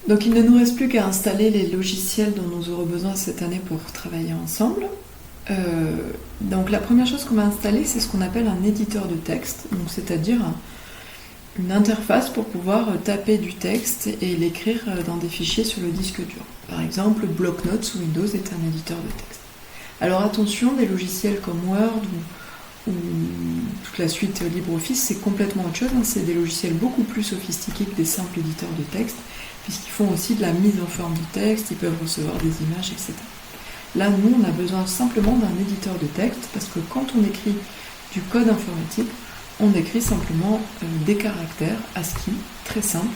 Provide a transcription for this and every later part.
Donc il ne nous reste plus qu'à installer les logiciels dont nous aurons besoin cette année pour travailler ensemble. Donc la première chose qu'on va installer, c'est ce qu'on appelle un éditeur de texte, donc c'est-à-dire une interface pour pouvoir taper du texte et l'écrire dans des fichiers sur le disque dur. Par exemple, Bloc-Notes sous Windows est un éditeur de texte. Alors attention, des logiciels comme Word ou toute la suite LibreOffice, c'est complètement autre chose, c'est des logiciels beaucoup plus sophistiqués que des simples éditeurs de texte, puisqu'ils font aussi de la mise en forme du texte, ils peuvent recevoir des images, etc. Là, nous, on a besoin simplement d'un éditeur de texte, parce que quand on écrit du code informatique, on écrit simplement des caractères ASCII, très simples,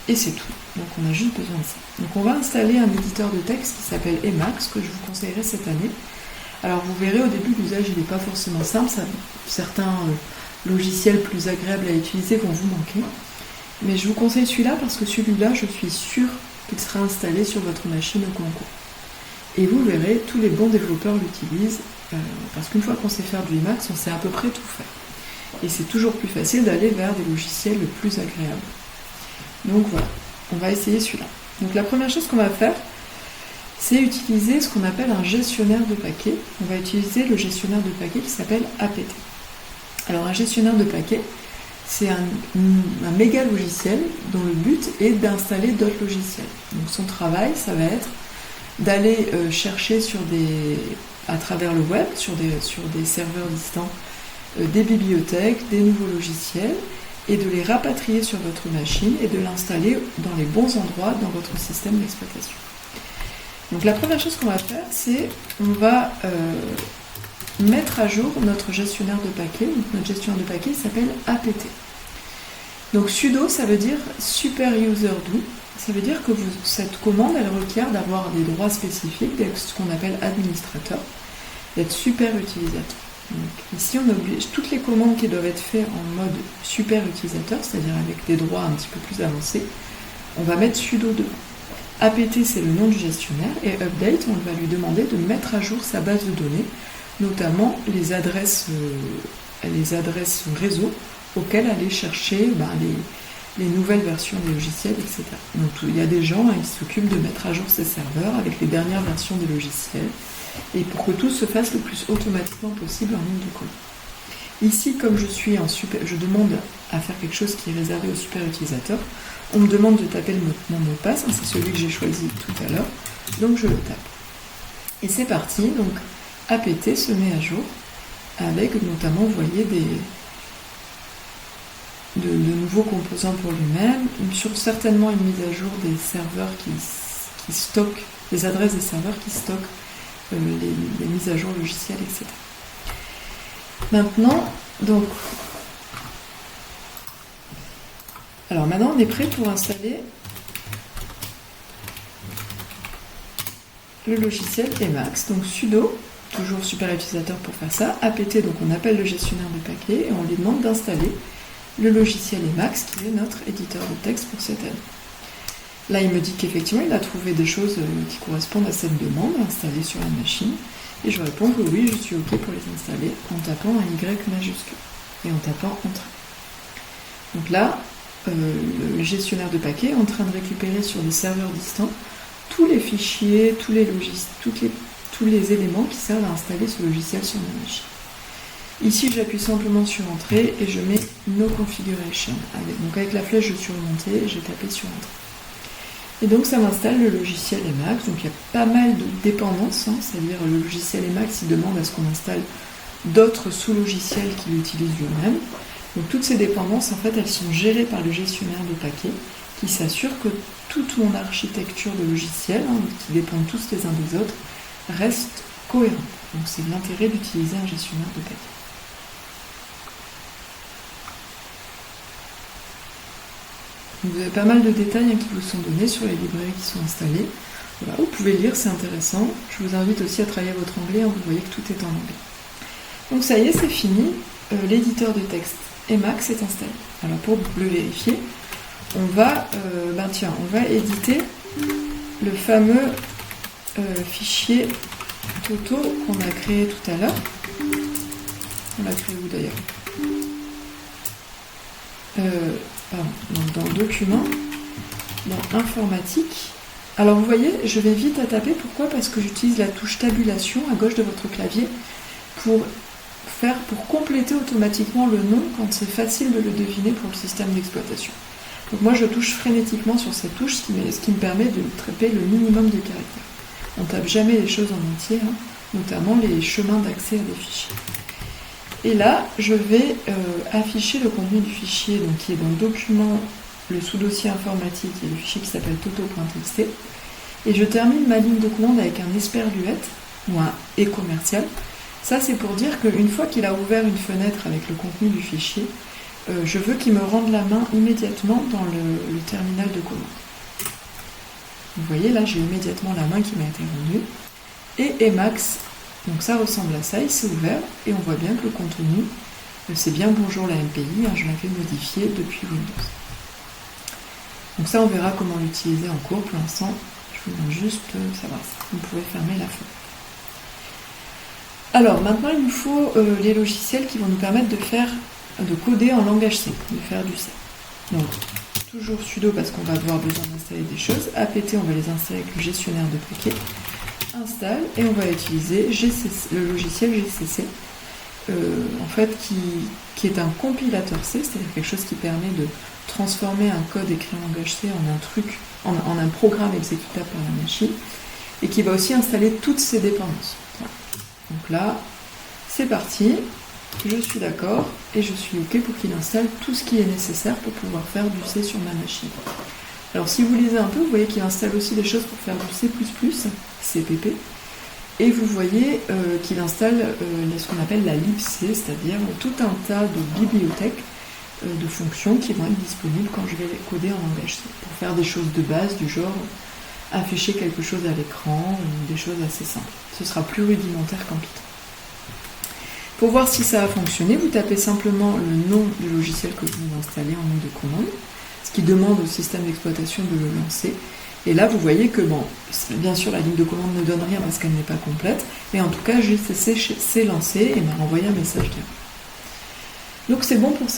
et c'est tout. Donc on a juste besoin de ça. Donc on va installer un éditeur de texte qui s'appelle Emacs, que je vous conseillerais cette année. Alors vous verrez, au début, l'usage n'est pas forcément simple, certains logiciels plus agréables à utiliser vont vous manquer. Mais je vous conseille celui-là parce que celui-là, je suis sûre qu'il sera installé sur votre machine au concours. Et vous verrez, tous les bons développeurs l'utilisent, parce qu'une fois qu'on sait faire du Emacs, on sait à peu près tout faire. Et c'est toujours plus facile d'aller vers des logiciels plus agréables. Donc voilà, on va essayer celui-là. Donc la première chose qu'on va faire, c'est utiliser ce qu'on appelle un gestionnaire de paquets. On va utiliser le gestionnaire de paquets qui s'appelle APT. Alors un gestionnaire de paquets, c'est un méga logiciel dont le but est d'installer d'autres logiciels. Donc son travail, ça va être d'aller chercher à travers le web, sur des serveurs distants, des bibliothèques, des nouveaux logiciels, et de les rapatrier sur votre machine et de l'installer dans les bons endroits dans votre système d'exploitation. Donc la première chose qu'on va faire, c'est on va mettre à jour notre gestionnaire de paquets. Donc notre gestionnaire de paquets s'appelle APT. Donc sudo, ça veut dire super user do. Ça veut dire que cette commande, elle requiert d'avoir des droits spécifiques, d'être ce qu'on appelle administrateur, d'être super utilisateur. Donc ici, on oblige toutes les commandes qui doivent être faites en mode super utilisateur, c'est-à-dire avec des droits un petit peu plus avancés, on va mettre sudo devant. APT, c'est le nom du gestionnaire, et update, on va lui demander de mettre à jour sa base de données, notamment les adresses réseau auxquelles aller chercher les nouvelles versions des logiciels, etc. Donc il y a des gens qui s'occupent de mettre à jour ces serveurs avec les dernières versions des logiciels, et pour que tout se fasse le plus automatiquement possible en ligne de commande. Ici, comme je demande à faire quelque chose qui est réservé aux super utilisateurs, on me demande de taper mon mot de passe, c'est celui que j'ai choisi tout à l'heure, donc je le tape. Et c'est parti, donc APT se met à jour, avec notamment, vous voyez, de nouveaux composants pour lui-même, certainement une mise à jour des serveurs qui stockent, des adresses des serveurs qui stockent les mises à jour logicielles, etc. Maintenant, on est prêt pour installer le logiciel Emacs. Donc sudo, toujours super utilisateur pour faire ça, apt, donc on appelle le gestionnaire de paquets et on lui demande d'installer le logiciel Emacs qui est notre éditeur de texte pour cette année. Là, il me dit qu'effectivement, il a trouvé des choses qui correspondent à cette demande installée sur la machine. Et je réponds que oui, je suis OK pour les installer en tapant un Y majuscule et en tapant Entrée. Donc là, le gestionnaire de paquets est en train de récupérer sur des serveurs distants tous les fichiers, tous les éléments qui servent à installer ce logiciel sur ma machine. Ici, j'appuie simplement sur Entrée et je mets No Configuration. Donc avec la flèche de surmontée, j'ai tapé sur Entrée. Et donc ça m'installe le logiciel Emacs, donc il y a pas mal de dépendances, c'est-à-dire le logiciel Emacs il demande à ce qu'on installe d'autres sous-logiciels qu'il utilise lui-même. Donc toutes ces dépendances, en fait, elles sont gérées par le gestionnaire de paquets qui s'assure que toute mon architecture de logiciels, qui dépendent tous les uns des autres, reste cohérente. Donc c'est l'intérêt d'utiliser un gestionnaire de paquets. Vous avez pas mal de détails qui vous sont donnés sur les librairies qui sont installées. Voilà, vous pouvez lire, c'est intéressant. Je vous invite aussi à travailler votre anglais, vous voyez que tout est en anglais. Donc ça y est, c'est fini. L'éditeur de texte Emacs est installé. Alors pour le vérifier, on va éditer le fameux fichier Toto qu'on a créé tout à l'heure. On l'a créé où d'ailleurs ? Donc dans le document, dans informatique. Alors vous voyez, je vais vite à taper. Pourquoi ? Parce que j'utilise la touche tabulation à gauche de votre clavier pour compléter automatiquement le nom quand c'est facile de le deviner pour le système d'exploitation. Donc moi je touche frénétiquement sur cette touche, ce qui me permet de taper le minimum de caractères. On ne tape jamais les choses en entier, notamment les chemins d'accès à des fichiers. Et là, je vais afficher le contenu du fichier, donc qui est dans le document, le sous-dossier informatique et le fichier qui s'appelle toto.txt. Et je termine ma ligne de commande avec un esperluette ou un et commercial. Ça, c'est pour dire qu'une fois qu'il a ouvert une fenêtre avec le contenu du fichier, je veux qu'il me rende la main immédiatement dans le terminal de commande. Vous voyez, là, j'ai immédiatement la main qui m'a été rendue. Et Emacs, donc ça ressemble à ça, il s'est ouvert et on voit bien que le contenu, c'est bien bonjour la MPI, je l'avais modifié depuis Windows. Donc ça, on verra comment l'utiliser en cours. Pour l'instant, je vous demande juste savoir ça. Vous pouvez fermer la fenêtre. Alors, maintenant, il nous faut les logiciels qui vont nous permettre de coder en langage C, de faire du C. Donc, toujours sudo parce qu'on va avoir besoin d'installer des choses. apt, on va les installer avec le gestionnaire de paquets. Installe, et on va utiliser le logiciel GCC, en fait, qui est un compilateur C, c'est-à-dire quelque chose qui permet de transformer un code écrit en langage C en un programme exécutable par la machine, et qui va aussi installer toutes ses dépendances. Voilà. Donc là, c'est parti, je suis d'accord, et je suis OK pour qu'il installe tout ce qui est nécessaire pour pouvoir faire du C sur ma machine. Alors si vous lisez un peu, vous voyez qu'il installe aussi des choses pour faire du C++, CPP, et vous voyez qu'il installe ce qu'on appelle la libc, c'est-à-dire tout un tas de bibliothèques de fonctions qui vont être disponibles quand je vais coder en langage C, pour faire des choses de base du genre afficher quelque chose à l'écran, ou des choses assez simples. Ce sera plus rudimentaire qu'en Python. Pour voir si ça a fonctionné, vous tapez simplement le nom du logiciel que vous venez d'installer en nom de commande, ce qui demande au système d'exploitation de le lancer. Et là, vous voyez que, bon, bien sûr, la ligne de commande ne donne rien parce qu'elle n'est pas complète, mais en tout cas, GCC s'est lancé et m'a renvoyé un message d'erreur. Donc c'est bon pour ça.